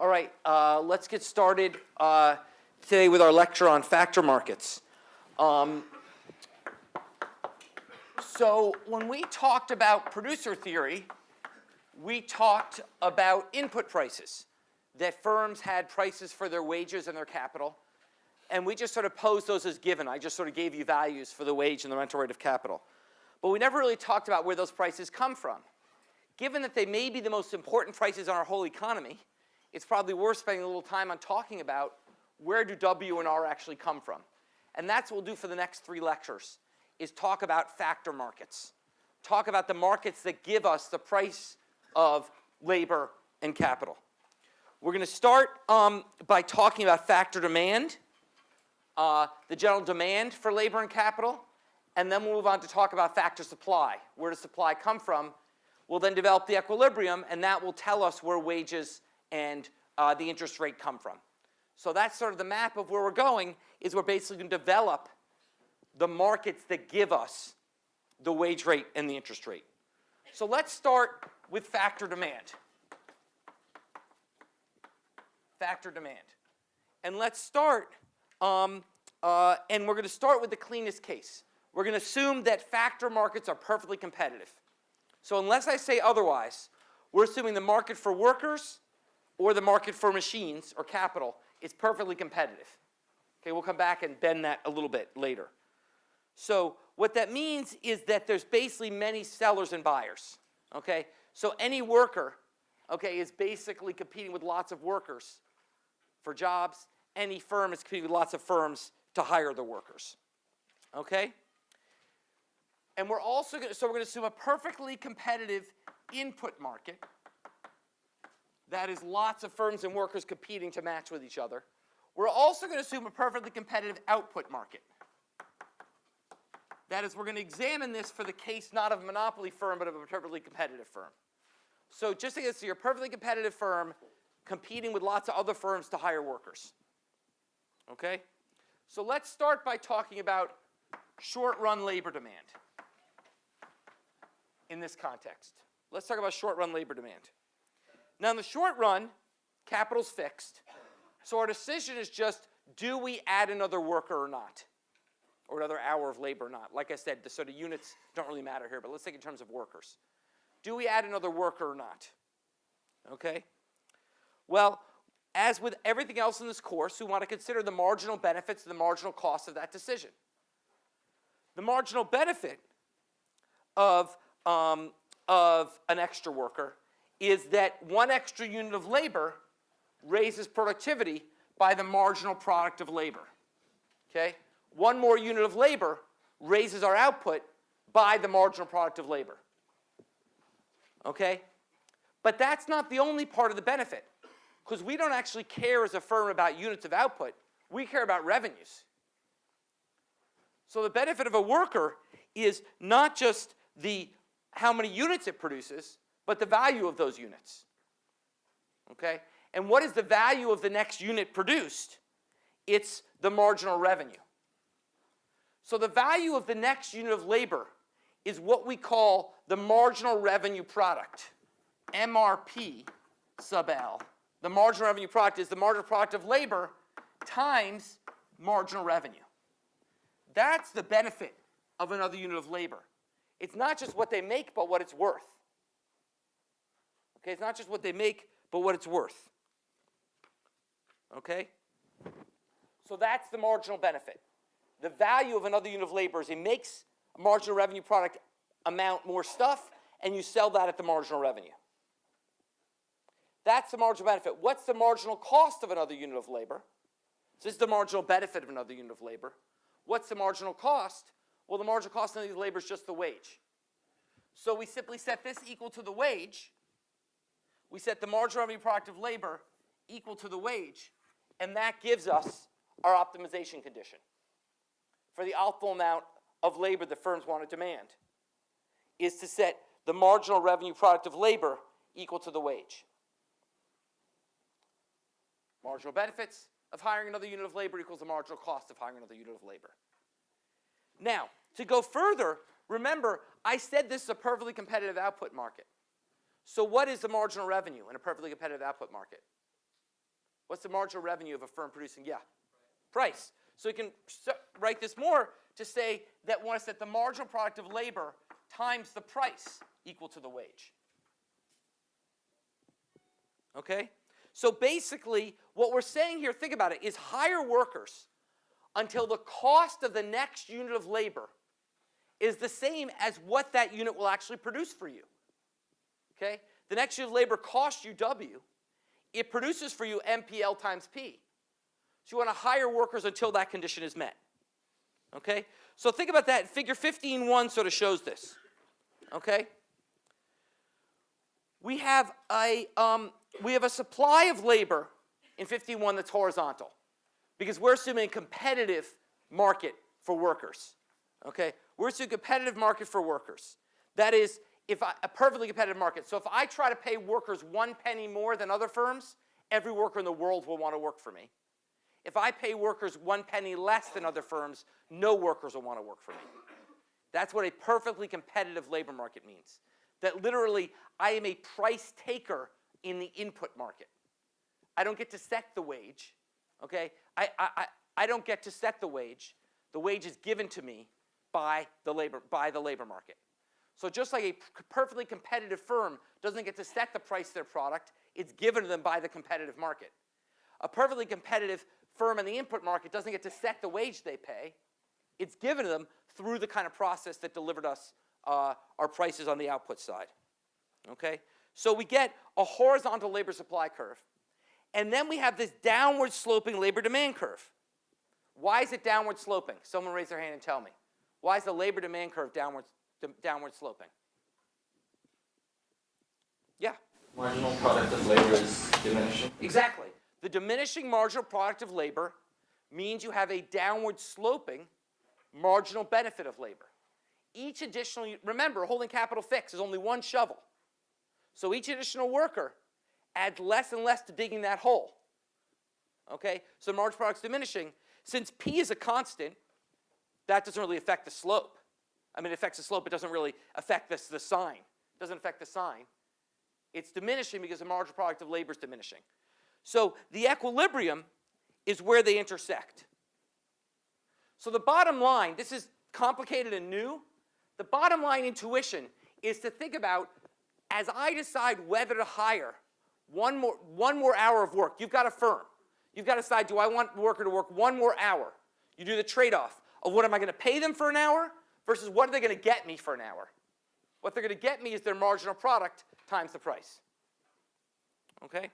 All right, let's get started today with our lecture on factor markets. So when we talked about producer theory, we talked about input prices, that firms had prices for their wages and their capital, and we just sort of posed those as given. I just sort of gave you values for the wage and the rental rate of capital. But we never really talked about where those prices come from. Given that they may be the most important prices in our whole economy, it's probably worth spending a little time on talking about where do W and R actually come from. And that's what we'll do for the next 3 lectures, is talk about factor markets. Talk about the markets that give us the price of labor and capital. We're going to start by talking about factor demand, the general demand for labor and capital, and then we'll move on to talk about factor supply. Where does supply come from? We'll then develop the equilibrium, and that will tell us where wages and the interest rate come from. So that's sort of the map of where we're going, is we're basically going to develop the markets that give us the wage rate and the interest rate. So let's start with factor demand. Factor demand. And let's start, and we're going to start with the cleanest case. We're going to assume that factor markets are perfectly competitive. So unless I say otherwise, we're assuming the market for workers or the market for machines or capital is perfectly competitive. Okay, we'll come back and bend that a little bit later. So what that means is that there's basically many sellers and buyers. Okay, so any worker, okay, is basically competing with lots of workers for jobs. Any firm is competing with lots of firms to hire the workers. Okay? And we're also going to assume a perfectly competitive input market. That is lots of firms and workers competing to match with each other. We're also going to assume a perfectly competitive output market. That is, we're going to examine this for the case not of a monopoly firm, but of a perfectly competitive firm. So just to get to your perfectly competitive firm competing with lots of other firms to hire workers. Okay? So let's start by talking about short-run labor demand in this context. Let's talk about short-run labor demand. Now in the short run, capital's fixed. So our decision is just, do we add another worker or not? Or another hour of labor or not? Like I said, the sort of units don't really matter here, but let's think in terms of workers. Do we add another worker or not? Okay? Well, as with everything else in this course, we want to consider the marginal benefits and the marginal costs of that decision. The marginal benefit of an extra worker is that one extra unit of labor raises productivity by the marginal product of labor. Okay? One more unit of labor raises our output by the marginal product of labor. Okay? But that's not the only part of the benefit, because we don't actually care as a firm about units of output. We care about revenues. So the benefit of a worker is not just how many units it produces, but the value of those units. Okay? And what is the value of the next unit produced? It's the marginal revenue. So the value of the next unit of labor is what we call the marginal revenue product, MRP sub L. The marginal revenue product is the marginal product of labor times marginal revenue. That's the benefit of another unit of labor. It's not just what they make, but what it's worth. Okay, it's not just what they make, but what it's worth. Okay? So that's the marginal benefit. The value of another unit of labor is it makes a marginal revenue product amount more stuff, and you sell that at the marginal revenue. That's the marginal benefit. What's the marginal cost of another unit of labor? So this is the marginal benefit of another unit of labor. What's the marginal cost? Well, the marginal cost of another unit of labor is just the wage. So we simply set this equal to the wage. We set the marginal revenue product of labor equal to the wage, and that gives us our optimization condition for the optimal amount of labor the firms want to demand, is to set the marginal revenue product of labor equal to the wage. Marginal benefits of hiring another unit of labor equals the marginal cost of hiring another unit of labor. Now, to go further, remember, I said this is a perfectly competitive output market. So what is the marginal revenue in a perfectly competitive output market? What's the marginal revenue of a firm producing? Yeah, price. So we can write this more to say that once that the marginal product of labor times the price equal to the wage. Okay? So basically, what we're saying here, think about it, is hire workers until the cost of the next unit of labor is the same as what that unit will actually produce for you. Okay? The next unit of labor costs you W. It produces for you MPL times P. So you want to hire workers until that condition is met. Okay? So think about that. Figure 15.1 sort of shows this. Okay? We have a supply of labor in 15.1 that's horizontal because we're assuming a competitive market for workers. Okay? We're assuming a competitive market for workers. That is, a perfectly competitive market. So if I try to pay workers 1 penny more than other firms, every worker in the world will want to work for me. If I pay workers 1 penny less than other firms, no workers will want to work for me. That's what a perfectly competitive labor market means. That literally, I am a price taker in the input market. I don't get to set the wage. Okay? I don't get to set the wage. The wage is given to me by the labor market. So just like a perfectly competitive firm doesn't get to set the price of their product, it's given to them by the competitive market. A perfectly competitive firm in the input market doesn't get to set the wage they pay. It's given to them through the kind of process that delivered us our prices on the output side. Okay? So we get a horizontal labor supply curve. And then we have this downward sloping labor demand curve. Why is it downward sloping? Someone raise their hand and tell me. Why is the labor demand curve downward sloping? Yeah? Marginal product of labor is diminishing. Exactly. The diminishing marginal product of labor means you have a downward sloping marginal benefit of labor. Each additional, remember, holding capital fixed is only one shovel. So each additional worker adds less and less to digging that hole. Okay? So marginal product's diminishing. Since P is a constant, that doesn't really affect the slope. I mean, it affects the slope, it doesn't really affect the sign. It doesn't affect the sign. It's diminishing because the marginal product of labor is diminishing. So the equilibrium is where they intersect. So the bottom line, this is complicated and new. The bottom line intuition is to think about, as I decide whether to hire one more hour of work, you've got a firm. You've got to decide, do I want the worker to work 1 more hour? You do the trade-off of what am I going to pay them for an hour versus what are they going to get me for an hour. What they're going to get me is their marginal product times the price. Okay?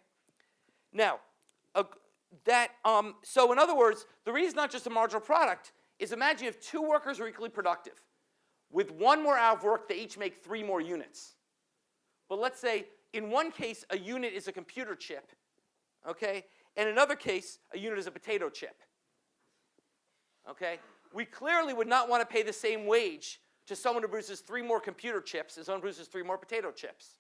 Now, so in other words, the reason it's not just a marginal product is imagine if 2 workers are equally productive. With 1 more hour of work, they each make 3 more units. But let's say in one case, a unit is a computer chip, okay? And in another case, a unit is a potato chip, okay? We clearly would not want to pay the same wage to someone who produces 3 more computer chips as someone who produces 3 more potato chips,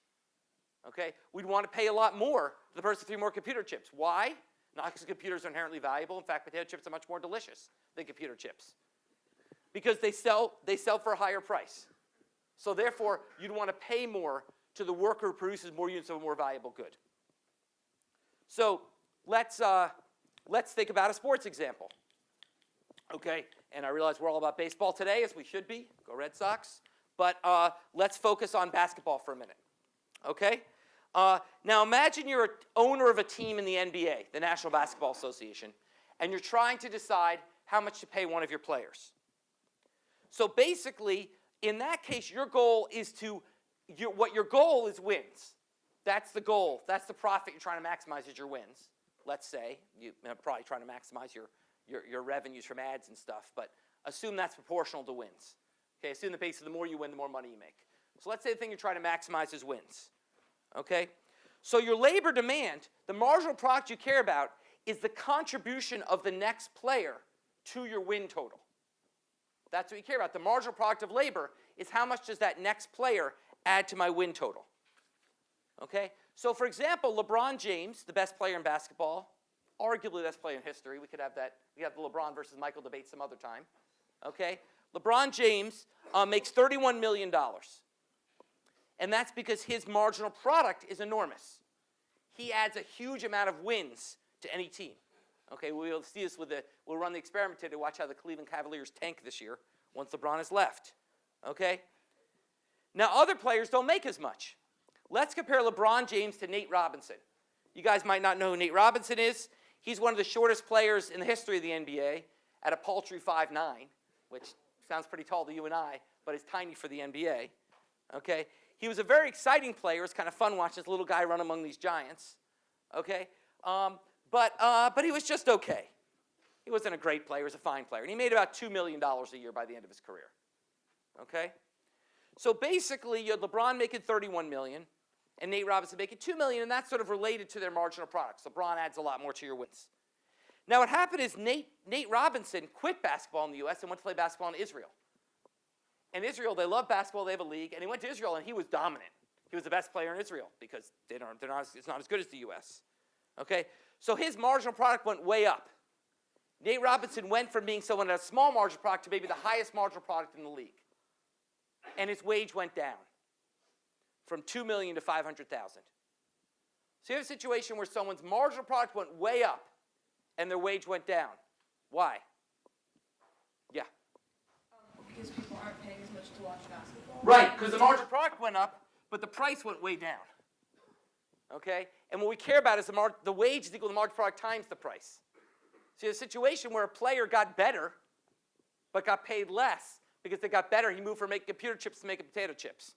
okay? We'd want to pay a lot more to the person with 3 more computer chips. Why? Not because computers are inherently valuable. In fact, potato chips are much more delicious than computer chips. Because they sell for a higher price. So therefore, you'd want to pay more to the worker who produces more units of a more valuable good. So let's think about a sports example. Okay, and I realize we're all about baseball today, as we should be. Go Red Sox. But let's focus on basketball for a minute. Okay? Now imagine you're an owner of a team in the NBA, the National Basketball Association, and you're trying to decide how much to pay one of your players. So basically, in that case, your goal is what your goal is wins. That's the goal. That's the profit you're trying to maximize is your wins. Let's say you're probably trying to maximize your revenues from ads and stuff, but assume that's proportional to wins. Okay, assume the base of the more you win, the more money you make. So let's say the thing you're trying to maximize is wins. Okay? So your labor demand, the marginal product you care about, is the contribution of the next player to your win total. That's what you care about. The marginal product of labor is how much does that next player add to my win total. Okay? So for example, LeBron James, the best player in basketball, arguably the best player in history. We could have that. We have the LeBron versus Michael debate some other time. Okay? LeBron James makes $31 million. And that's because his marginal product is enormous. He adds a huge amount of wins to any team. Okay, we'll see this we'll run the experiment today to watch how the Cleveland Cavaliers tank this year once LeBron has left. Okay? Now, other players don't make as much. Let's compare LeBron James to Nate Robinson. You guys might not know who Nate Robinson is. He's one of the shortest players in the history of the NBA at a paltry 5'9", which sounds pretty tall to you and I, but is tiny for the NBA. Okay? He was a very exciting player. It's kind of fun watching this little guy run among these giants. Okay? But he was just okay. He wasn't a great player. He was a fine player. And he made about $2 million a year by the end of his career. Okay? So basically, you had LeBron making $31 million and Nate Robinson making $2 million, and that's sort of related to their marginal products. LeBron adds a lot more to your wins. Now, what happened is Nate Robinson quit basketball in the U.S. and went to play basketball in Israel. In Israel, they love basketball. They have a league. And he went to Israel, and he was dominant. He was the best player in Israel because it's not as good as the U.S. Okay? So his marginal product went way up. Nate Robinson went from being someone at a small marginal product to maybe the highest marginal product in the league. And his wage went down from $2 million to $500,000. So you have a situation where someone's marginal product went way up and their wage went down. Why? Yeah. Because people aren't paying as much to watch basketball. Right, because the marginal product went up, but the price went way down. Okay? And what we care about is the wage is equal to the marginal product times the price. So you have a situation where a player got better, but got paid less because they got better. He moved from making computer chips to making potato chips.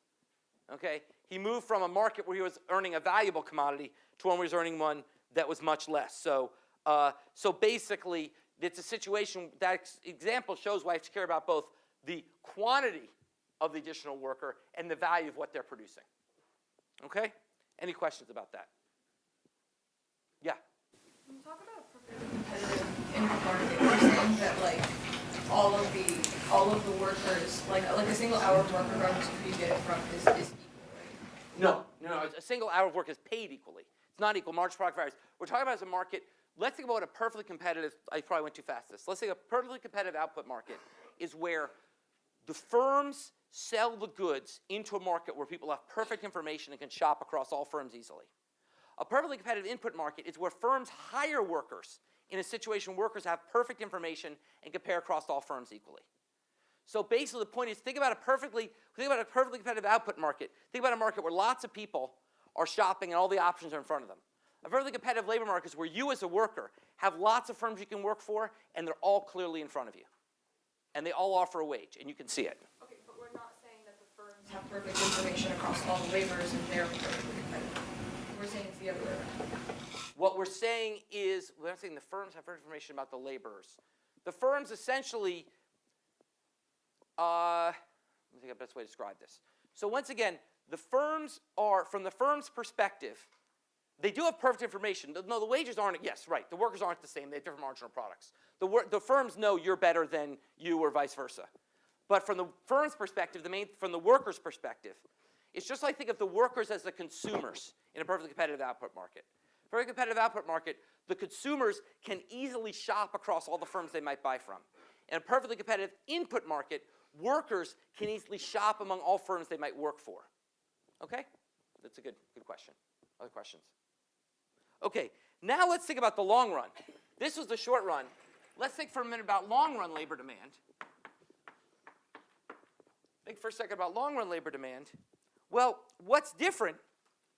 Okay? He moved from a market where he was earning a valuable commodity to one where he was earning one that was much less. So basically, it's a situation, that example shows why I have to care about both the quantity of the additional worker and the value of what they're producing. Okay? Any questions about that? Yeah? When you talk about competitive in the market, you're saying that like all of the workers, like a single hour of work, regardless of who you get it from, is equal, right? No. A single hour of work is paid equally. It's not equal. Marginal product varies. We're talking about as a market. Let's think about a perfectly competitive. I probably went too fast. Let's think a perfectly competitive output market is where the firms sell the goods into a market where people have perfect information and can shop across all firms easily. A perfectly competitive input market is where firms hire workers in a situation where workers have perfect information and compare across all firms equally. So basically the point is think about a perfectly competitive output market. Think about a market where lots of people are shopping and all the options are in front of them. A perfectly competitive labor market is where you as a worker have lots of firms you can work for and they're all clearly in front of you. And they all offer a wage and you can see it. Okay, but we're not saying that the firms have perfect information across all the laborers and they're perfectly competitive. We're saying it's the other way around. What we're saying is, we're not saying the firms have information about the laborers. The firms essentially, let me think of the best way to describe this. So once again, the firms are, from the firm's perspective, they do have perfect information. No, the wages aren't, yes, right, the workers aren't the same, they have different marginal products. The firms know you're better than you or vice versa. But from the firm's perspective, from the worker's perspective, it's just like think of the workers as the consumers in a perfectly competitive output market. Very competitive output market, the consumers can easily shop across all the firms they might buy from. In a perfectly competitive input market, workers can easily shop among all firms they might work for. Okay? That's a good question. Other questions? Okay, now let's think about the long run. This was the short run. Let's think for a minute about long run labor demand. Think for a second about long run labor demand. Well, what's different?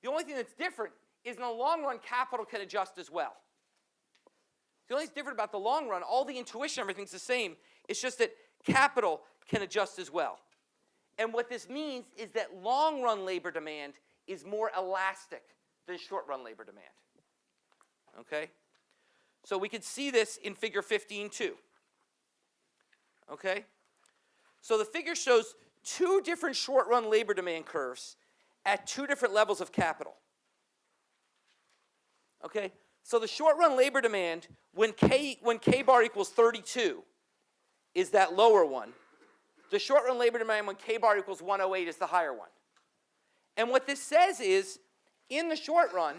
The only thing that's different is in the long run, capital can adjust as well. The only thing that's different about the long run, all the intuition, everything's the same. It's just that capital can adjust as well. And what this means is that long run labor demand is more elastic than short run labor demand. Okay? So we can see this in figure 15 too. Okay? So the figure shows two different short run labor demand curves at two different levels of capital. Okay? So the short run labor demand when K bar equals 32 is that lower one. The short run labor demand when K bar equals 108 is the higher one. And what this says is in the short run,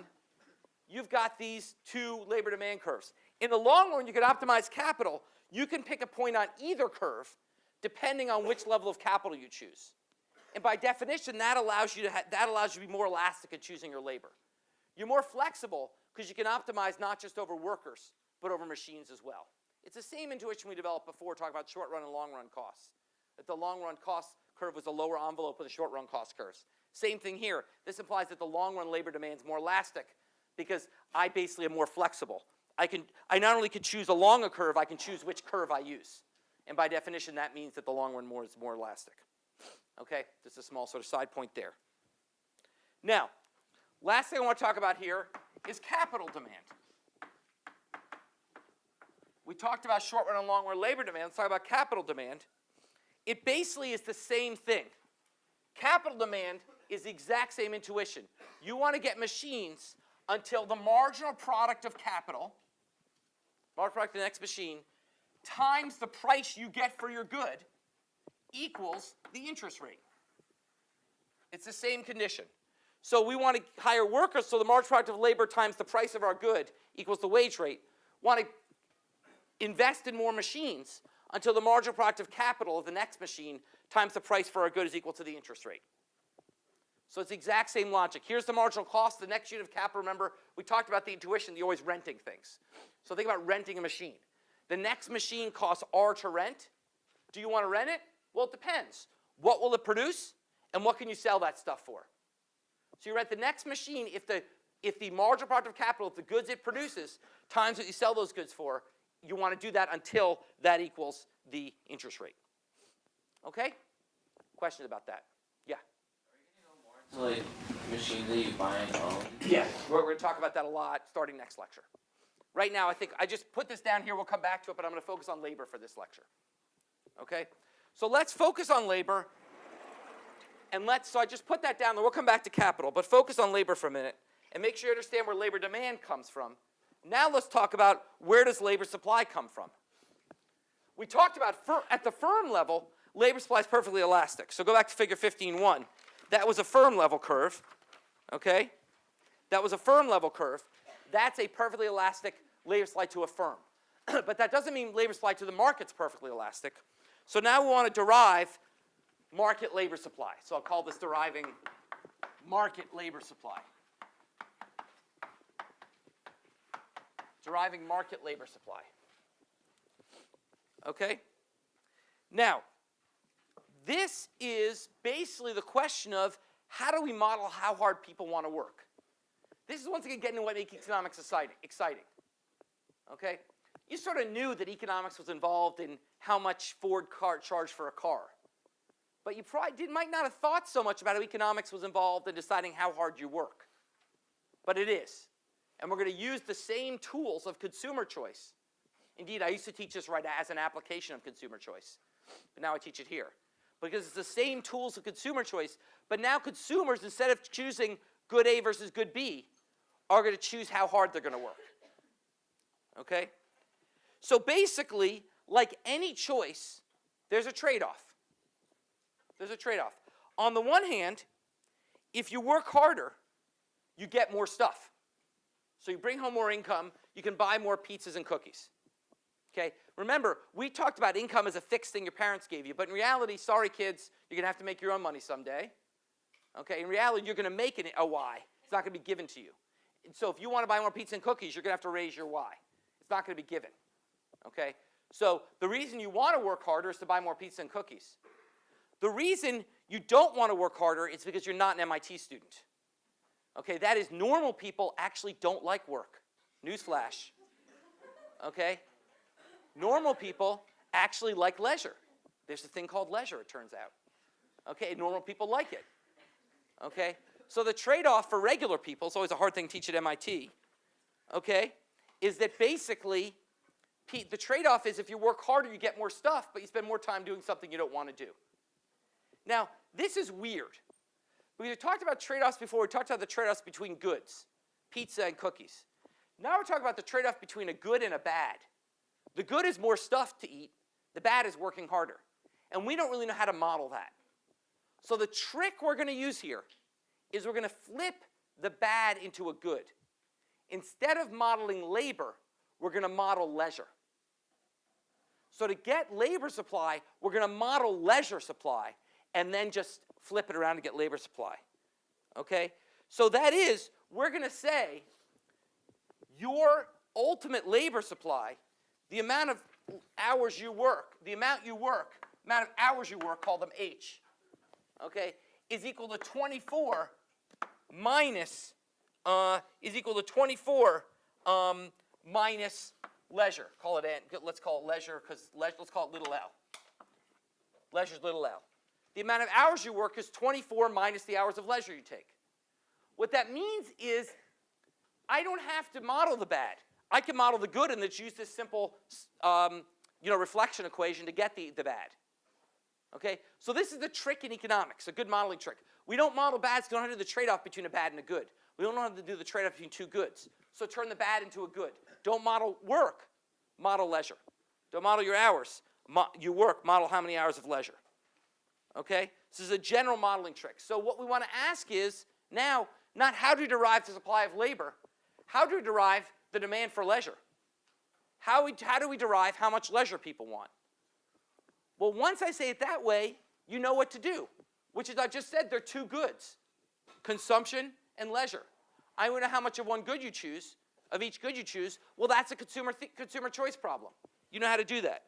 you've got these two labor demand curves. In the long run, you can optimize capital. You can pick a point on either curve depending on which level of capital you choose. And by definition, that allows you to be more elastic in choosing your labor. You're more flexible because you can optimize not just over workers, but over machines as well. It's the same intuition we developed before talking about short run and long run costs. That the long run cost curve was a lower envelope of the short run cost curves. Same thing here. This implies that the long run labor demand is more elastic because I basically am more flexible. I not only can choose along a curve, I can choose which curve I use. And by definition, that means that the long run is more elastic. Okay, just a small sort of side point there. Now, last thing I want to talk about here is capital demand. We talked about short run and long run labor demand. Let's talk about capital demand. It basically is the same thing. Capital demand is the exact same intuition. You want to get machines until the marginal product of capital, marginal product of the next machine, times the price you get for your good equals the interest rate. It's the same condition. So we want to hire workers, so the marginal product of labor times the price of our good equals the wage rate. Want to invest in more machines until the marginal product of capital of the next machine times the price for our good is equal to the interest rate. So it's the exact same logic. Here's the marginal cost. The next unit of capital, remember, we talked about the intuition, you're always renting things. So think about renting a machine. The next machine costs R to rent. Do you want to rent it? Well, it depends. What will it produce, and what can you sell that stuff for? So you rent the next machine if the marginal product of capital, if the goods it produces, times what you sell those goods for, you want to do that until that equals the interest rate. Okay? Questions about that? Yeah. So like machines that you buy and own? Yeah. We're going to talk about that a lot starting next lecture. Right now, I think I just put this down here. We'll come back to it, but I'm going to focus on labor for this lecture. Okay? So let's focus on labor. And so I just put that down there. We'll come back to capital, but focus on labor for a minute and make sure you understand where labor demand comes from. Now let's talk about where does labor supply come from. We talked about at the firm level, labor supply is perfectly elastic. So go back to figure 15.1. That was a firm level curve, okay? That was a firm level curve. That's a perfectly elastic labor supply to a firm. But that doesn't mean labor supply to the market's perfectly elastic. So now we want to derive market labor supply. So I'll call this deriving market labor supply. Deriving market labor supply. Okay? Now, this is basically the question of how do we model how hard people want to work? This is once again getting to what makes economics exciting. Okay? You sort of knew that economics was involved in how much Ford car charged for a car. But you probably might not have thought so much about how economics was involved in deciding how hard you work. But it is. And we're going to use the same tools of consumer choice. Indeed, I used to teach this right as an application of consumer choice. But now I teach it here. Because it's the same tools of consumer choice, but now consumers, instead of choosing good A versus good B, are going to choose how hard they're going to work. Okay? So basically, like any choice, there's a trade-off. There's a trade-off. On the one hand, if you work harder, you get more stuff. So you bring home more income, you can buy more pizzas and cookies. Okay? Remember, we talked about income as a fixed thing your parents gave you, but in reality, sorry kids, you're going to have to make your own money someday. Okay? In reality, you're going to make a Y. It's not going to be given to you. And so if you want to buy more pizza and cookies, you're going to have to raise your Y. It's not going to be given. Okay? So the reason you want to work harder is to buy more pizza and cookies. The reason you don't want to work harder is because you're not an MIT student. Okay? That is, normal people actually don't like work. Newsflash. Okay? Normal people actually like leisure. There's a thing called leisure, it turns out. Okay, normal people like it. Okay, so the trade-off for regular people, it's always a hard thing to teach at MIT, okay, is that basically the trade-off is if you work harder, you get more stuff, but you spend more time doing something you don't want to do. Now, this is weird. We talked about trade-offs before. We talked about the trade-offs between goods, pizza and cookies. Now we're talking about the trade-off between a good and a bad. The good is more stuff to eat. The bad is working harder. And we don't really know how to model that. So the trick we're going to use here is we're going to flip the bad into a good. Instead of modeling labor, we're going to model leisure. So to get labor supply, we're going to model leisure supply and then just flip it around to get labor supply. Okay? So that is, we're going to say your ultimate labor supply, the amount of hours you work, amount of hours you work, call them H, okay, is equal to 24 minus, minus leisure. Call it N. Let's call it leisure, because let's call it little l. Leisure's little l. The amount of hours you work is 24 minus the hours of leisure you take. What that means is I don't have to model the bad. I can model the good and let's use this simple reflection equation to get the bad. Okay? So this is the trick in economics, a good modeling trick. We don't model bads, we don't know how to do the trade-off between a bad and a good. We don't know how to do the trade-off between two goods. So turn the bad into a good. Don't model work, model leisure. Don't model your hours. You work, model how many hours of leisure. Okay? This is a general modeling trick. So what we want to ask is now, not how do we derive the supply of labor, how do we derive the demand for leisure? How do we derive how much leisure people want? Well, once I say it that way, you know what to do, which is I just said they're two goods, consumption and leisure. I want to know how much of one good you choose, of each good you choose. Well, that's a consumer choice problem. You know how to do that.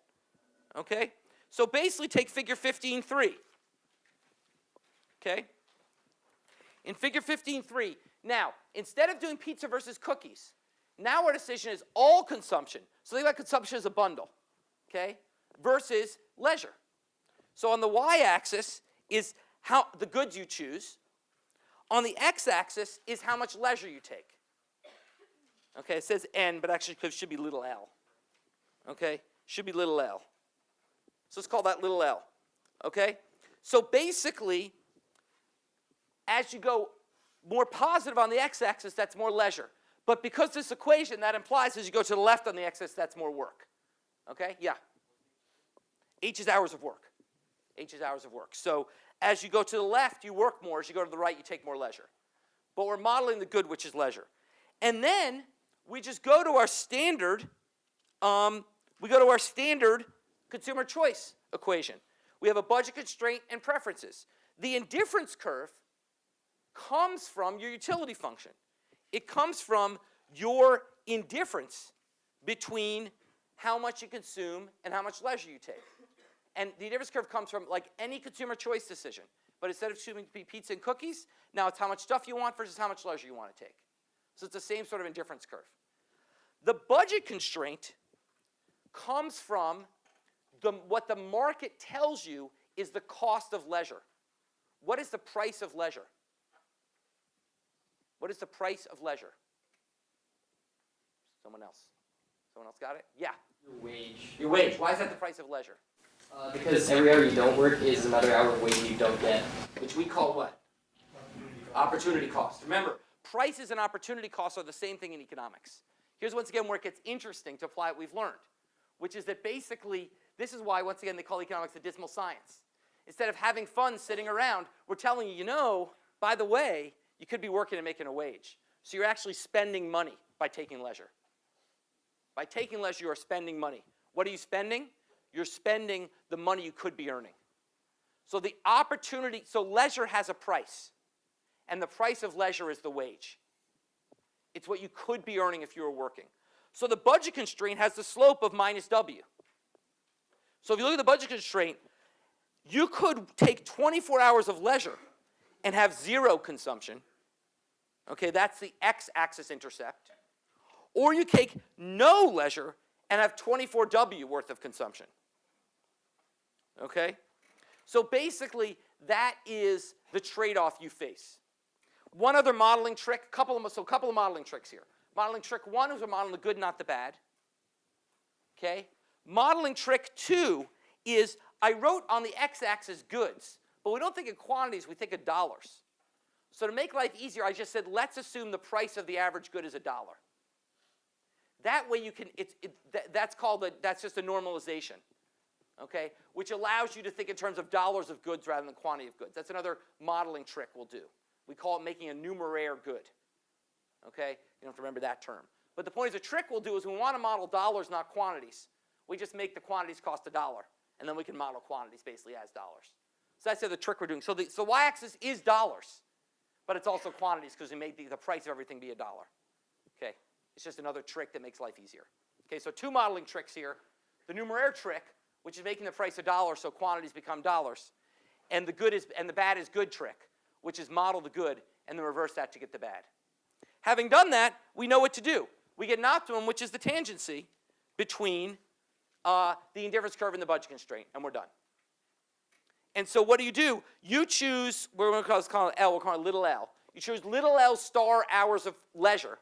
Okay? So basically take figure 15.3. Okay? In figure 15.3, now, instead of doing pizza versus cookies, now our decision is all consumption. So think about consumption as a bundle, okay, versus leisure. So on the y-axis is how the goods you choose. On the x-axis is how much leisure you take. Okay, it says n, but actually it should be little l. Okay, should be little l. So let's call that little l. Okay? So basically, as you go more positive on the x-axis, that's more leisure. But because this equation, that implies as you go to the left on the x-axis, that's more work. Okay? Yeah. H is hours of work. H is hours of work. So as you go to the left, you work more. As you go to the right, you take more leisure. But we're modeling the good, which is leisure. And then we just go to our standard, consumer choice equation. We have a budget constraint and preferences. The indifference curve comes from your utility function. It comes from your indifference between how much you consume and how much leisure you take. And the indifference curve comes from like any consumer choice decision. But instead of choosing pizza and cookies, now it's how much stuff you want versus how much leisure you want to take. So it's the same sort of indifference curve. The budget constraint comes from what the market tells you is the cost of leisure. What is the price of leisure? What is the price of leisure? Someone else. Someone else got it? Yeah. Your wage. Your wage. Why is that the price of leisure? Because every hour you don't work is another hour of wage you don't get. Which we call what? Opportunity cost. Remember, prices and opportunity costs are the same thing in economics. Here's once again where it gets interesting to apply what we've learned, which is that basically, this is why, once again, they call economics the dismal science. Instead of having fun sitting around, we're telling you, by the way, you could be working and making a wage. So you're actually spending money by taking leisure. By taking leisure, you are spending money. What are you spending? You're spending the money you could be earning. So the opportunity, so leisure has a price. And the price of leisure is the wage. It's what you could be earning if you were working. So the budget constraint has the slope of minus W. So if you look at the budget constraint, you could take 24 hours of leisure and have zero consumption. Okay, that's the x-axis intercept. Or you take no leisure and have 24W worth of consumption. Okay? So basically, that is the trade-off you face. One other modeling trick, a couple of modeling tricks here. Modeling trick one is we're modeling the good, not the bad. Okay? Modeling trick two is I wrote on the x-axis goods, but we don't think in quantities, we think in dollars. So to make life easier, I just said, let's assume the price of the average good is $1. That way you can, that's just a normalization, okay? Which allows you to think in terms of dollars of goods rather than quantity of goods. That's another modeling trick we'll do. We call it making a numeraire good, okay? You don't have to remember that term. But the point is, a trick we'll do is we want to model dollars, not quantities. We just make the quantities cost $1, and then we can model quantities basically as dollars. So that's the trick we're doing. So the y-axis is dollars, but it's also quantities because we made the price of everything be $1. Okay, It's just another trick that makes life easier. Okay, so 2 modeling tricks here. The numeraire trick, which is making the price $1 so quantities become dollars, and the bad is good trick, which is model the good and then reverse that to get the bad. Having done that, we know what to do. We get an optimum, which is the tangency between the indifference curve and the budget constraint, and we're done. And so what do? You choose, we're going to call it L, we'll call it little l. You choose little l star hours of leisure,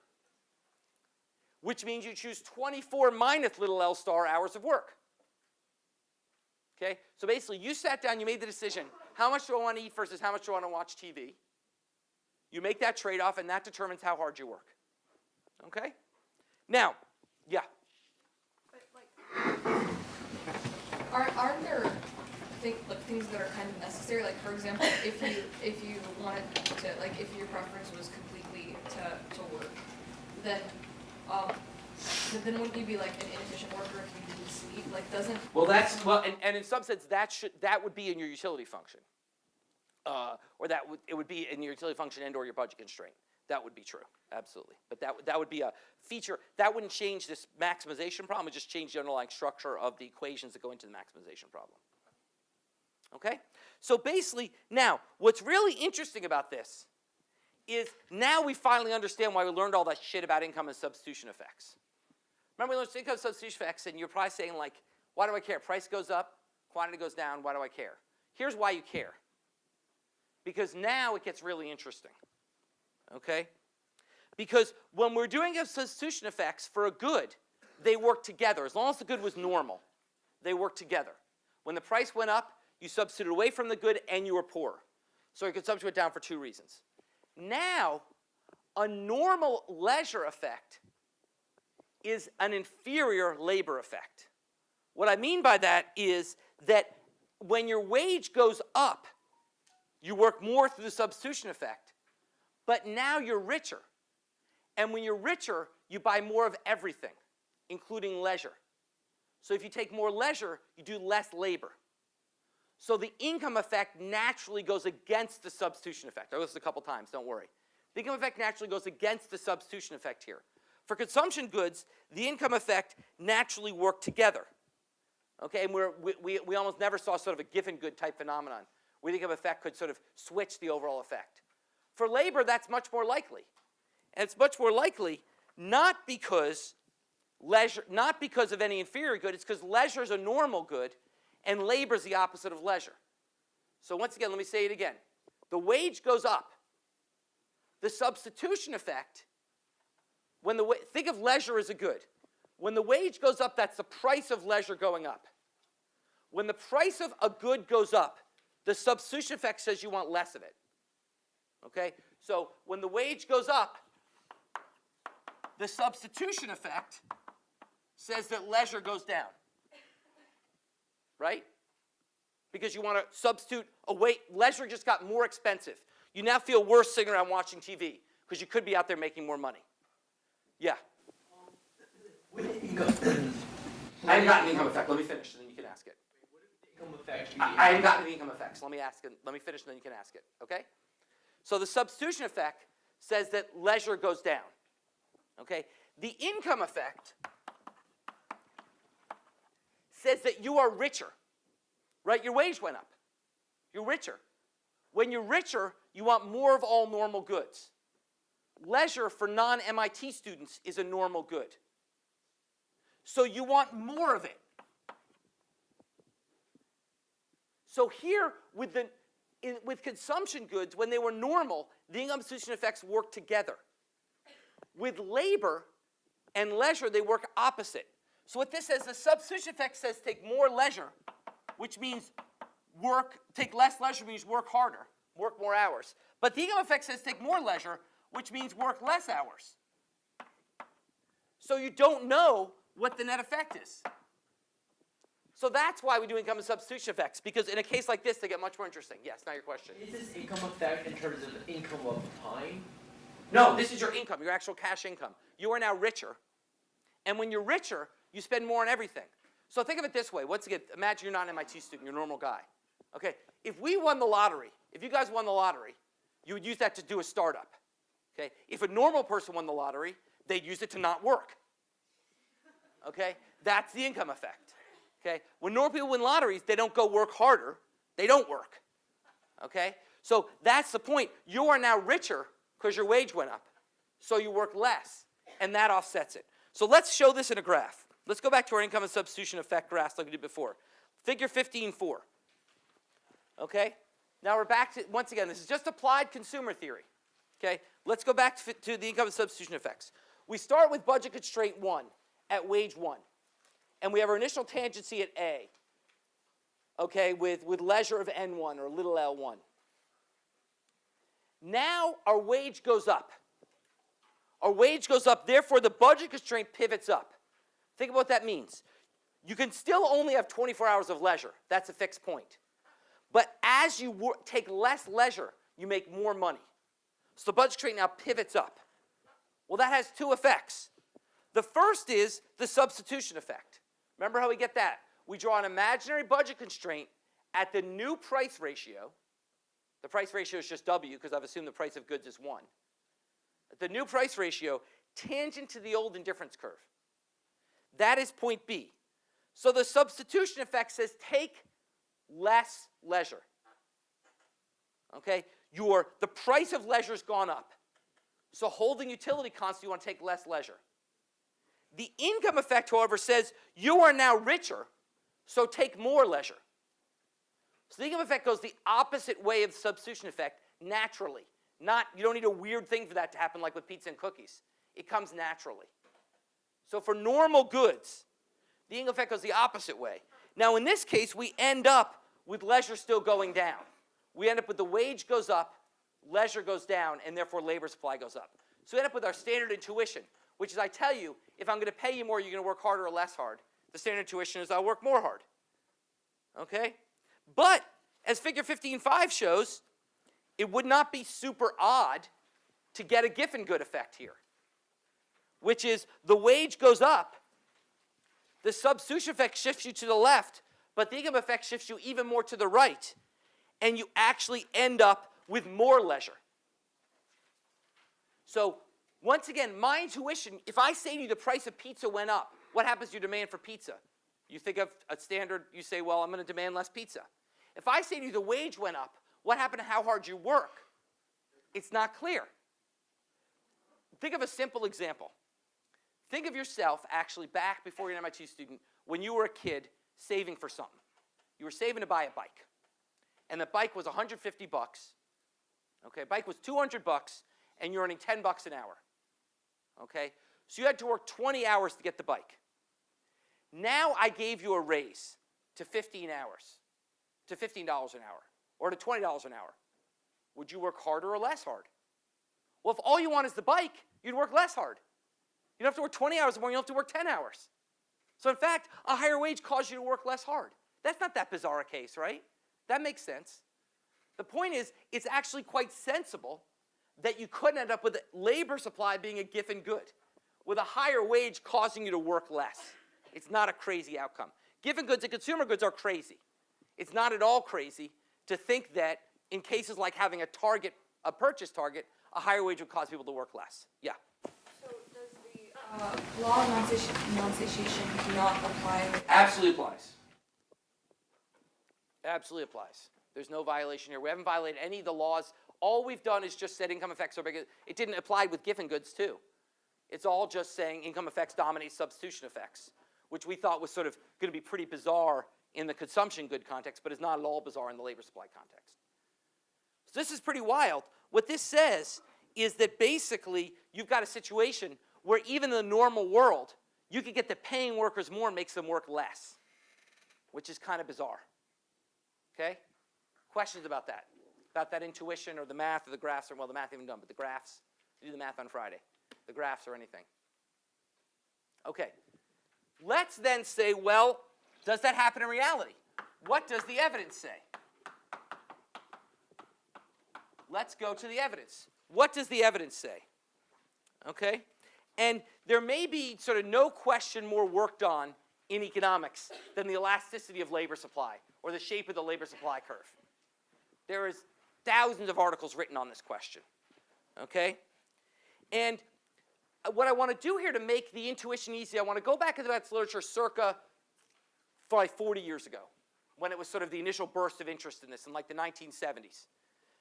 which means you choose 24 minus little l star hours of work. Okay? So basically, you sat down, you made the decision, how much do I want to eat versus how much do I want to watch TV? You make that trade-off, and that determines how hard you work. Okay? Now, yeah. But like, aren't there things that are kind of necessary? Like, for example, if you wanted to, like, if your preference was completely to work, then wouldn't you be like an inefficient worker if you didn't sleep? Like, doesn't And in some sense that would be in your utility function, or it would be in your utility function and/or your budget constraint. That would be true, absolutely. But that would be a feature that wouldn't change this maximization problem. It would just change the underlying structure of the equations that go into the maximization problem. Okay? So basically, now what's really interesting about this is now we finally understand why we learned all that shit about income and substitution effects. Remember we learned income and substitution effects, and you're probably saying, like, why do I care? Price goes up, quantity goes down, why do I care? Here's why you care. Because now it gets really interesting. Okay? Because when we're doing substitution effects for a good, they work together. As long as the good was normal, they work together. When the price went up, you substituted away from the good and you were poor. So your consumption went down for 2 reasons. Now, a normal leisure effect is an inferior labor effect. What I mean by that is that when your wage goes up, you work more through the substitution effect, but now you're richer. And when you're richer, you buy more of everything, including leisure. So if you take more leisure, you do less labor. So the income effect naturally goes against the substitution effect. I wrote this a couple times, don't worry. The income effect naturally goes against the substitution effect here. For consumption goods, the income effect naturally work together. Okay, and we almost never saw sort of a given good type phenomenon where the income effect could sort of switch the overall effect. For labor, that's much more likely. And it's much more likely not because of any inferior good, it's because leisure is a normal good and labor is the opposite of leisure. So once again, let me say it again. The wage goes up. The substitution effect, think of leisure as a good. When the wage goes up, that's the price of leisure going up. When the price of a good goes up, the substitution effect says you want less of it. Okay? So when the wage goes up, the substitution effect says that leisure goes down. Right? Because you want to substitute away. Leisure just got more expensive. You now feel worse sitting around watching TV because you could be out there making more money. Yeah? I haven't gotten the income effect. Let me finish, and then you can ask it. Income effect. I haven't gotten the income effects. Let me finish, and then you can ask it. Okay? So the substitution effect says that leisure goes down. Okay? The income effect says that you are richer. Right? Your wage went up. You're richer. When you're richer, you want more of all normal goods. Leisure for non-MIT students is a normal good. So you want more of it. So here, with consumption goods, when they were normal, the income substitution effects work together. With labor and leisure, they work opposite. So what this says, the substitution effect says take more leisure, which means take less leisure means work harder, work more hours. But the income effect says take more leisure, which means work less hours. So you don't know what the net effect is. So that's why we do income and substitution effects, because in a case like this, they get much more interesting. Yes, now your question. Is this income effect in terms of income of time? No, this is your income, your actual cash income. You are now richer. And when you're richer, you spend more on everything. So think of it this way. Once again, imagine you're not an MIT student, you're a normal guy. Okay, if we won the lottery, if you guys won the lottery, you would use that to do a startup. Okay, if a normal person won the lottery, they'd use it to not work. Okay? That's the income effect. Okay? When normal people win lotteries, they don't go work harder. They don't work. Okay? So that's the point. You are now richer because your wage went up. So you work less, and that offsets it. So let's show this in a graph. Let's go back to our income and substitution effect graphs like we did before. Figure 15.4. Okay? Now we're back to, once again, this is just applied consumer theory. Okay? Let's go back to the income and substitution effects. We start with budget constraint 1 at wage 1. And we have our initial tangency at A. Okay, with leisure of N1 or little L1. Now our wage goes up. Our wage goes up, therefore the budget constraint pivots up. Think about what that means. You can still only have 24 hours of leisure. That's a fixed point. But as you take less leisure, you make more money. So the budget constraint now pivots up. Well, that has two effects. The first is the substitution effect. Remember how we get that? We draw an imaginary budget constraint at the new price ratio. The price ratio is just W because I've assumed the price of goods is 1. At the new price ratio, tangent to the old indifference curve. That is point B. So the substitution effect says take less leisure. Okay? The price of leisure has gone up. So holding utility constant, you want to take less leisure. The income effect, however, says you are now richer, so take more leisure. So the income effect goes the opposite way of the substitution effect naturally. You don't need a weird thing for that to happen like with pizza and cookies. It comes naturally. So for normal goods, the income effect goes the opposite way. Now in this case, we end up with leisure still going down. We end up with the wage goes up, leisure goes down, and therefore labor supply goes up. So we end up with our standard intuition, which is I tell you, if I'm going to pay you more, you're going to work harder or less hard. The standard intuition is I'll work more hard. Okay? But as figure 15.5 shows, it would not be super odd to get a Giffen good effect here, which is the wage goes up, the substitution effect shifts you to the left, but the income effect shifts you even more to the right, and you actually end up with more leisure. So once again, my intuition, if I say to you the price of pizza went up, what happens to your demand for pizza? You think of a standard, you say, well, I'm going to demand less pizza. If I say to you the wage went up, what happened to how hard you work? It's not clear. Think of a simple example. Think of yourself actually back before you're an MIT student when you were a kid saving for something. You were saving to buy a bike. And the bike was 150 bucks. Okay, bike was 200 bucks and you're earning 10 bucks an hour. Okay? So you had to work 20 hours to get the bike. Now I gave you a raise to 15 hours, to $15 an hour, or to $20 an hour. Would you work harder or less hard? Well, if all you want is the bike, you'd work less hard. You don't have to work 20 hours more, you don't have to work 10 hours. So in fact, a higher wage caused you to work less hard. That's not that bizarre a case, right? That makes sense. The point is, it's actually quite sensible that you couldn't end up with labor supply being a Giffen good, with a higher wage causing you to work less. It's not a crazy outcome. Giffen goods and consumer goods are crazy. It's not at all crazy to think that in cases like having a purchase target, a higher wage would cause people to work less. Yeah? So does the law of non-satiation not apply? Absolutely applies. Absolutely applies. There's no violation here. We haven't violated any of the laws. All we've done is just said income effects are big. It didn't apply with Giffen goods too. It's all just saying income effects dominate substitution effects, which we thought was sort of going to be pretty bizarre in the consumption good context, but is not at all bizarre in the labor supply context. So this is pretty wild. What this says is that basically you've got a situation where even in the normal world, you could get the paying workers more and makes them work less, which is kind of bizarre. Okay? Questions about that? About that intuition or the math or the graphs, or well, the math isn't done, but the graphs. We do the math on Friday. The graphs or anything. Okay. Let's then say, well, does that happen in reality? What does the evidence say? Let's go to the evidence. What does the evidence say? Okay? And there may be sort of no question more worked on in economics than the elasticity of labor supply or the shape of the labor supply curve. There is thousands of articles written on this question. Okay? And what I want to do here to make the intuition easy, I want to go back into that literature circa like 40 years ago, when it was sort of the initial burst of interest in this, in like the 1970s.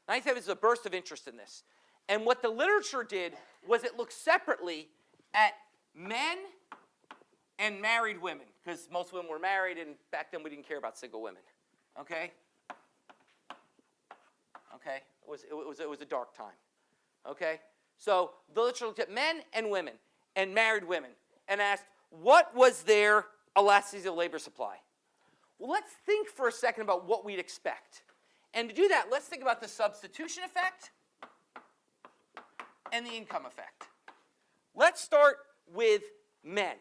1970s is a burst of interest in this. And what the literature did was it looked separately at men and married women, because most women were married, and back then we didn't care about single women. Okay? Okay? It was a dark time. Okay? So the literature looked at men and women and married women and asked, what was their elasticity of labor supply? Well, let's think for a second about what we'd expect. And to do that, let's think about the substitution effect and the income effect. Let's start with men.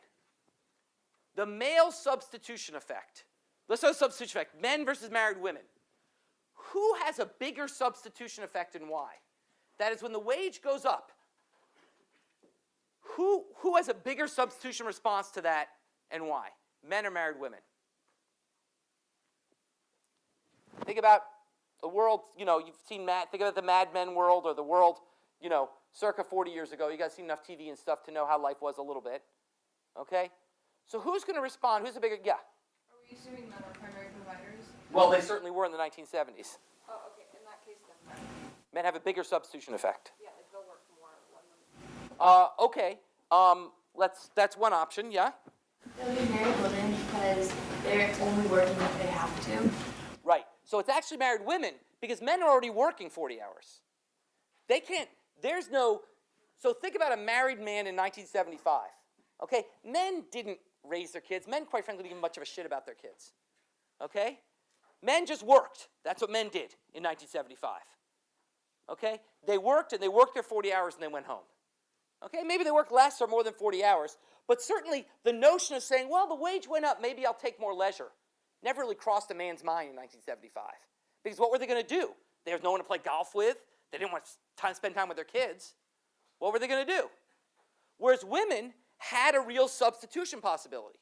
The male substitution effect. Let's start with substitution effect. Men versus married women. Who has a bigger substitution effect and why? That is, when the wage goes up, who has a bigger substitution response to that and why? Men or married women? Think about the world, you've seen think about the Mad Men world or the world, circa 40 years ago. You guys seen enough TV and stuff to know how life was a little bit. Okay? So who's going to respond? Who's the bigger, yeah? Are we assuming men are primary providers? Well, they certainly were in the 1970s. Oh, okay. In that case, then men. Men have a bigger substitution effect. Yeah, like they'll work more. Okay. That's one option, yeah? They'll be married women because they're only working if they have to. Right. So it's actually married women because men are already working 40 hours. They can't, so think about a married man in 1975. Okay? Men didn't raise their kids. Men, quite frankly, didn't give much of a shit about their kids. Okay? Men just worked. That's what men did in 1975. Okay? They worked their 40 hours and they went home. Okay? Maybe they worked less or more than 40 hours, but certainly the notion of saying, well, the wage went up, maybe I'll take more leisure, never really crossed a man's mind in 1975. Because what were they going to do? There was no one to play golf with. They didn't want to spend time with their kids. What were they going to do? Whereas women had a real substitution possibility.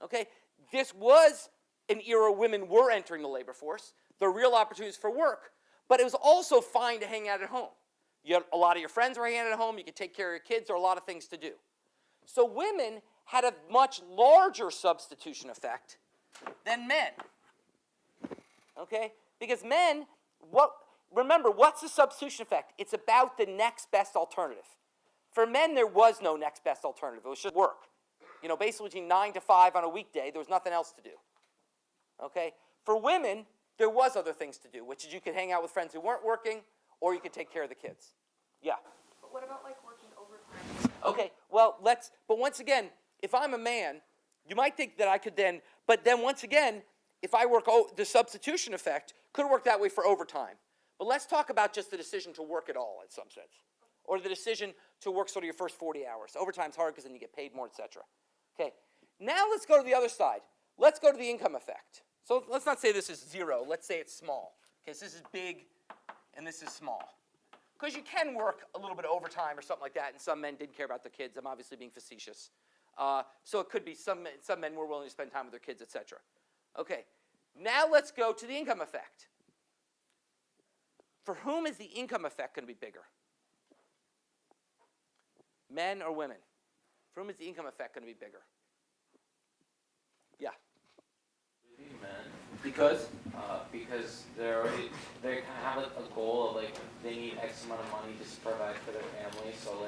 Okay? This was an era women were entering the labor force. There were real opportunities for work, but it was also fine to hang out at home. A lot of your friends were hanging out at home. You could take care of your kids. There were a lot of things to do. So women had a much larger substitution effect than men. Okay? Because men, remember, what's the substitution effect? It's about the next best alternative. For men, there was no next best alternative. It was just work. Basically between 9 to 5 on a weekday, there was nothing else to do. Okay? For women, there was other things to do, which is you could hang out with friends who weren't working, or you could take care of the kids. Yeah? But what about like working overtime? Okay, well, but once again, if I'm a man, you might think that I could then, but then once again, if I work, the substitution effect could work that way for overtime. But let's talk about just the decision to work at all in some sense. Or the decision to work sort of your first 40 hours. Overtime's hard because then you get paid more, etc. Okay, now let's go to the other side. Let's go to the income effect. So let's not say this is 0, let's say it's small. Okay, so this is big and this is small. Because you can work a little bit of overtime or something like that, and some men did care about their kids. I'm obviously being facetious. So it could be some men were willing to spend time with their kids, etc. Okay, now let's go to the income effect. For whom is the income effect going to be bigger? Men or women? For whom is the income effect going to be bigger? Yeah. Men. Because? Because they have a goal of they need X amount of money to provide for their family. So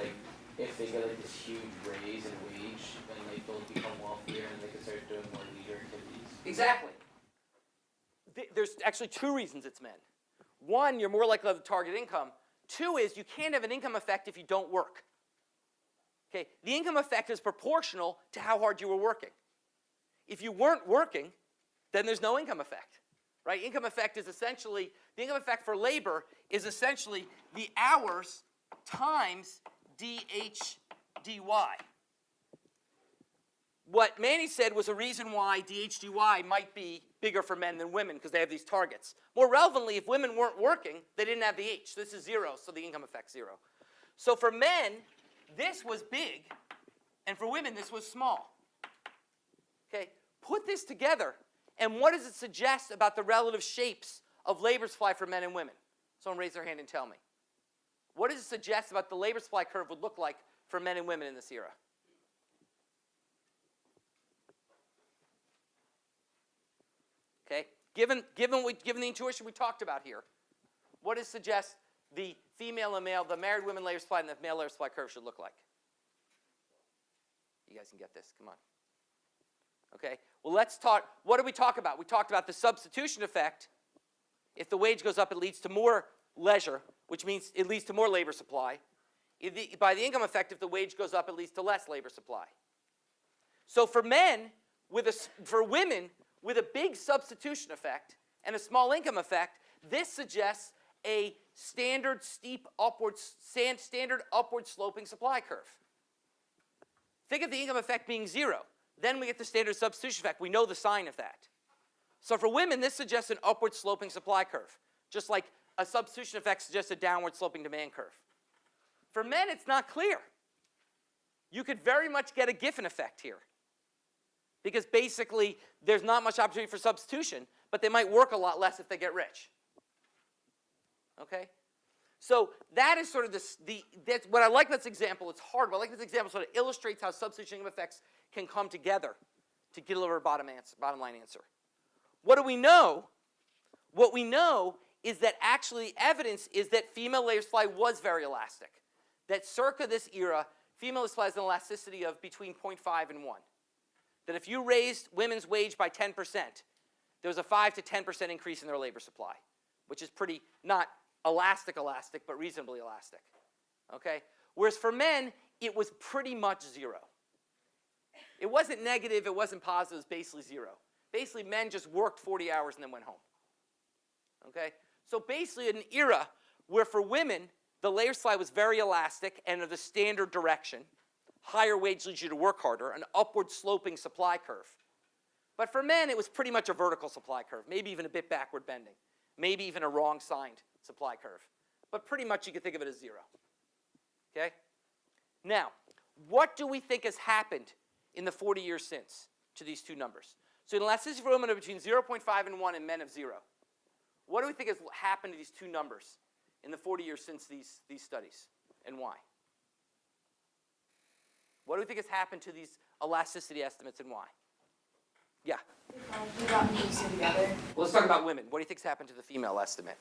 if they get this huge raise in wage, then they'll become wealthier and they can start doing more leisure activities. Exactly. There's actually 2 reasons it's men. 1, you're more likely to have target income. 2 is you can't have an income effect if you don't work. Okay, the income effect is proportional to how hard you were working. If you weren't working, then there's no income effect, right? Income effect is essentially, the income effect for labor is essentially the hours times DH/DY. What Manny said was a reason why DH/DY might be bigger for men than women because they have these targets. More relevantly, if women weren't working, they didn't have the H. This is 0, so the income effect's 0. So for men, this was big, and for women, this was small. Okay, put this together, and what does it suggest about the relative shapes of labor supply for men and women? Someone raise their hand and tell me. What does it suggest about the labor supply curve would look like for men and women in this era? Okay, given the intuition we talked about here, what does suggest the female and male, the married women labor supply and the male labor supply curve should look like? You guys can get this, come on. Okay, well let's talk, what did we talk about? We talked about the substitution effect. If the wage goes up, it leads to more leisure, which means it leads to more labor supply. By the income effect, if the wage goes up, it leads to less labor supply. So for men, for women, with a big substitution effect and a small income effect, this suggests a standard upward sloping supply curve. Think of the income effect being 0. Then we get the standard substitution effect. We know the sign of that. So for women, this suggests an upward sloping supply curve, just like a substitution effect suggests a downward sloping demand curve. For men, it's not clear. You could very much get a Giffen effect here, because basically there's not much opportunity for substitution, but they might work a lot less if they get rich. Okay? So that is sort of that's what I like about this example. It's hard, but I like this example sort of illustrates how substitution effects can come together to deliver a bottom line answer. What do we know? What we know is that actually evidence is that female labor supply was very elastic. That circa this era, female labor supply has an elasticity of between 0.5 and 1. That if you raised women's wage by 10%, there was a 5 to 10% increase in their labor supply, which is pretty, not elastic, but reasonably elastic. Okay? Whereas for men, it was pretty much 0. It wasn't negative, it wasn't positive, it was basically 0. Basically, men just worked 40 hours and then went home. Okay? So basically, an era where for women, the labor supply was very elastic and of the standard direction. Higher wage leads you to work harder, an upward sloping supply curve. But for men, it was pretty much a vertical supply curve, maybe even a bit backward bending, maybe even a wrong signed supply curve. But pretty much you can think of it as 0. Okay? Now, what do we think has happened in the 40 years since to these two numbers? So an elasticity for women of between 0.5 and 1 and men of 0. What do we think has happened to these two numbers in the 40 years since these studies, and why? What do we think has happened to these elasticity estimates, and why? Yeah? We got mixed together. Well, let's talk about women. What do you think's happened to the female estimate?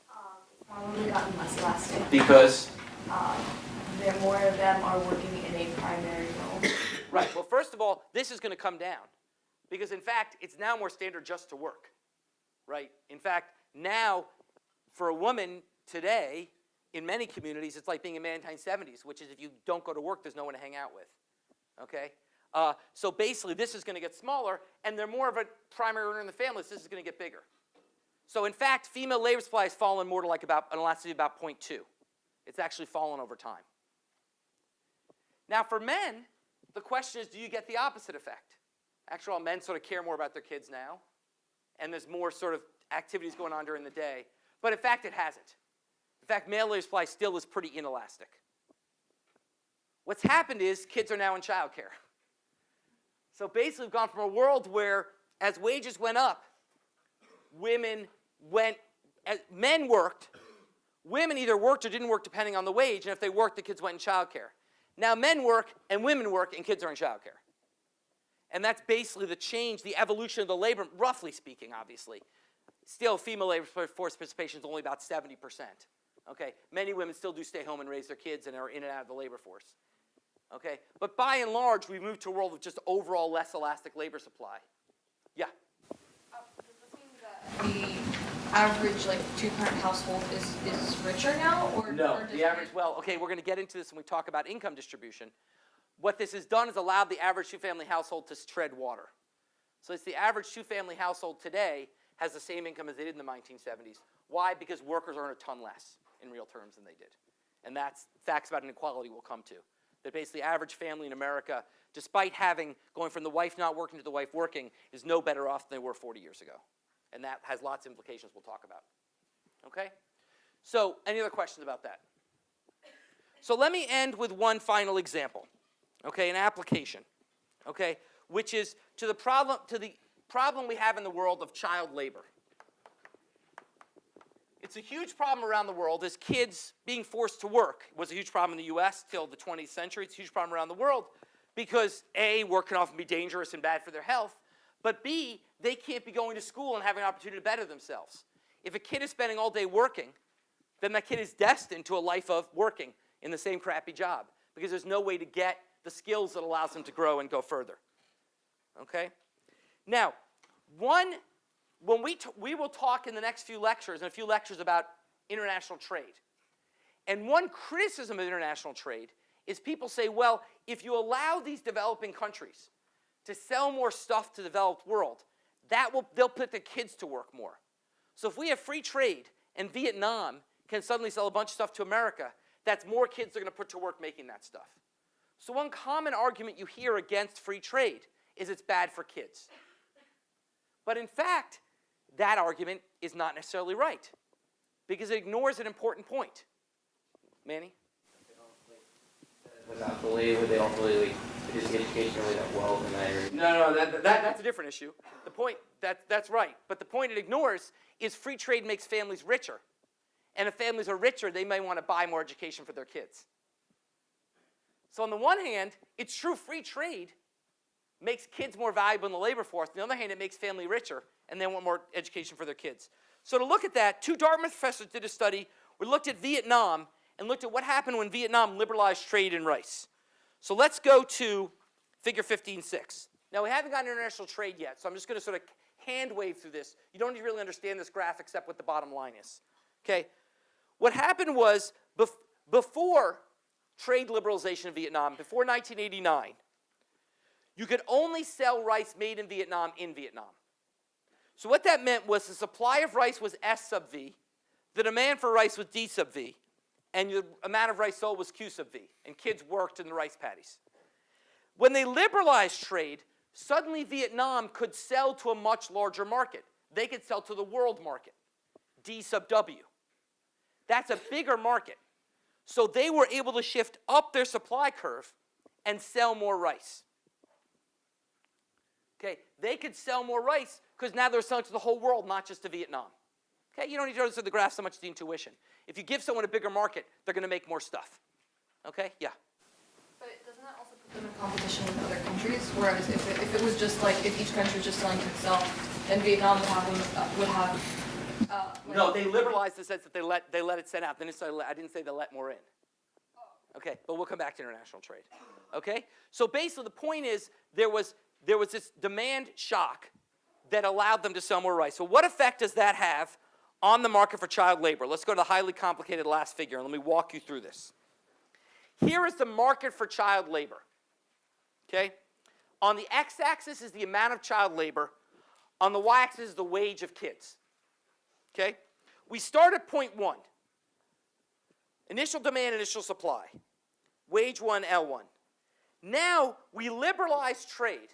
Probably gotten less elastic. Because? More of them are working in a primary role. Right. Well, first of all, this is going to come down. Because, in fact, it's now more standard just to work. Right? In fact, now, for a woman today, in many communities, it's like being a man in the 1970s, which is if you don't go to work, there's no one to hang out with. Okay? So basically, this is going to get smaller, and they're more of a primary earner in the family, so this is going to get bigger. So in fact, female labor supply has fallen more to like about an elasticity of about 0.2. It's actually fallen over time. Now for men, the question is, do you get the opposite effect? After all, men sort of care more about their kids now, and there's more sort of activities going on during the day. But in fact, it hasn't. In fact, male labor supply still is pretty inelastic. What's happened is kids are now in childcare. So basically, we've gone from a world where, as wages went up, men worked. Women either worked or didn't work depending on the wage, and if they worked, the kids went in childcare. Now men work and women work and kids are in childcare. And that's basically the change, the evolution of the labor, roughly speaking, obviously. Still, female labor force participation is only about 70%. Okay? Many women still do stay home and raise their kids and are in and out of the labor force. Okay? But by and large, we've moved to a world of just overall less elastic labor supply. Yeah? Does this mean that the average, like, two-parent household is richer now? Or No, the average, well, okay, we're going to get into this when we talk about income distribution. What this has done is allowed the average two-family household to tread water. So it's the average two-family household today has the same income as they did in the 1970s. Why? Because workers earn a ton less in real terms than they did. And that's facts about inequality we'll come to. That basically the average family in America, despite going from the wife not working to the wife working, is no better off than they were 40 years ago. And that has lots of implications we'll talk about. Okay? So, any other questions about that? So let me end with one final example. Okay, an application. Okay, which is to the problem we have in the world of child labor. it's a huge problem around the world as kids being forced to work. It was a huge problem in the US till the 20th century. It's a huge problem around the world because A, work can often be dangerous and bad for their health, but B, they can't be going to school and having an opportunity to better themselves. If a kid is spending all day working, then that kid is destined to a life of working in the same crappy job because there's no way to get the skills that allows them to grow and go further. Okay? Now, when we will talk in the next few lectures, and a few lectures about international trade. And one criticism of international trade is people say, well, if you allow these developing countries to sell more stuff to the developed world, they'll put their kids to work more. So if we have free trade and Vietnam can suddenly sell a bunch of stuff to America, that's more kids they're going to put to work making that stuff. So one common argument you hear against free trade is it's bad for kids. But in fact, that argument is not necessarily right because it ignores an important point. Manny? Without the labor, they don't really, just education really that well in that area. No, that's a different issue. The point, that's right. But the point it ignores is free trade makes families richer. And if families are richer, they may want to buy more education for their kids. So on the one hand, it's true free trade makes kids more valuable in the labor force. On the other hand, it makes family richer, and they want more education for their kids. So to look at that, 2 Dartmouth professors did a study. We looked at Vietnam and looked at what happened when Vietnam liberalized trade in rice. So let's go to figure 15.6. Now, we haven't gotten international trade yet, so I'm just going to sort of hand wave through this. You don't need to really understand this graph except what the bottom line is. Okay? What happened was before trade liberalization in Vietnam, before 1989, you could only sell rice made in Vietnam. So what that meant was the supply of rice was S sub V, the demand for rice was D sub V, and the amount of rice sold was Q sub V, and kids worked in the rice paddies. When they liberalized trade, suddenly Vietnam could sell to a much larger market. They could sell to the world market, D sub W. That's a bigger market. So they were able to shift up their supply curve and sell more rice. Okay, they could sell more rice because now they're selling to the whole world, not just to Vietnam. Okay, you don't need to understand the graph so much the intuition. If you give someone a bigger market, they're going to make more stuff. Okay, yeah. But doesn't that also put them in competition with other countries? Whereas if it was just like, if each country was just selling to itself, then Vietnam would have No, they liberalized the sense that they let it send out. Then I didn't say they let more in. Okay, but we'll come back to international trade. Okay, so basically the point is there was this demand shock that allowed them to sell more rice. So what effect does that have on the market for child labor? Let's go to the highly complicated last figure, and let me walk you through this. Here is the market for child labor. Okay, on the x-axis is the amount of child labor. On the y-axis is the wage of kids. Okay, we start at point 1. Initial demand, initial supply. Wage 1, L1. Now we liberalize trade,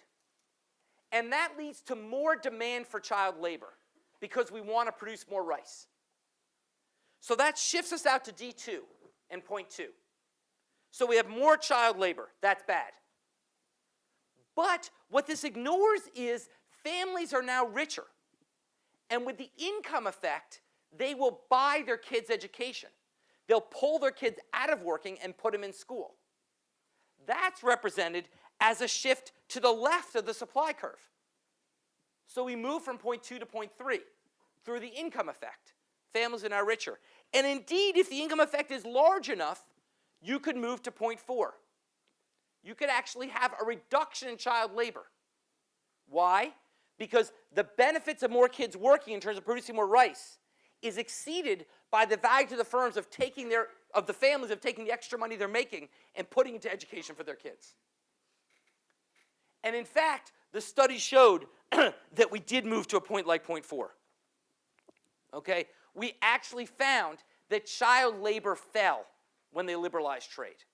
and that leads to more demand for child labor because we want to produce more rice. So that shifts us out to D2 and point 2. So we have more child labor. That's bad. But what this ignores is families are now richer. And with the income effect, they will buy their kids' education. They'll pull their kids out of working and put them in school. That's represented as a shift to the left of the supply curve. So we move from point 2 to point 3 through the income effect. Families are now richer. And indeed, if the income effect is large enough, you could move to point 4. You could actually have a reduction in child labor. Why? Because the benefits of more kids working in terms of producing more rice is exceeded by the value to the firms of the families of taking the extra money they're making and putting into education for their kids. And in fact, the study showed that we did move to a point like point 4. Okay? We actually found that child labor fell when they liberalized trade.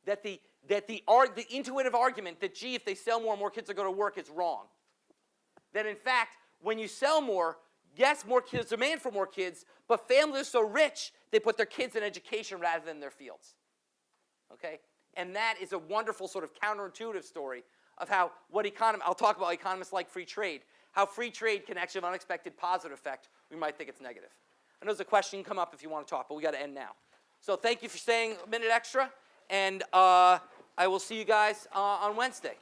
That the intuitive argument that, gee, if they sell more kids will go to work is wrong. That in fact, when you sell more, yes, more kids demand for more kids, but families are so rich, they put their kids in education rather than their fields. Okay? And that is a wonderful sort of counterintuitive story of how I'll talk about economists like free trade, how free trade can actually have an unexpected positive effect. We might think it's negative. I know there's a question come up if you want to talk, but we got to end now. So thank you for staying a minute extra, and I will see you guys on Wednesday.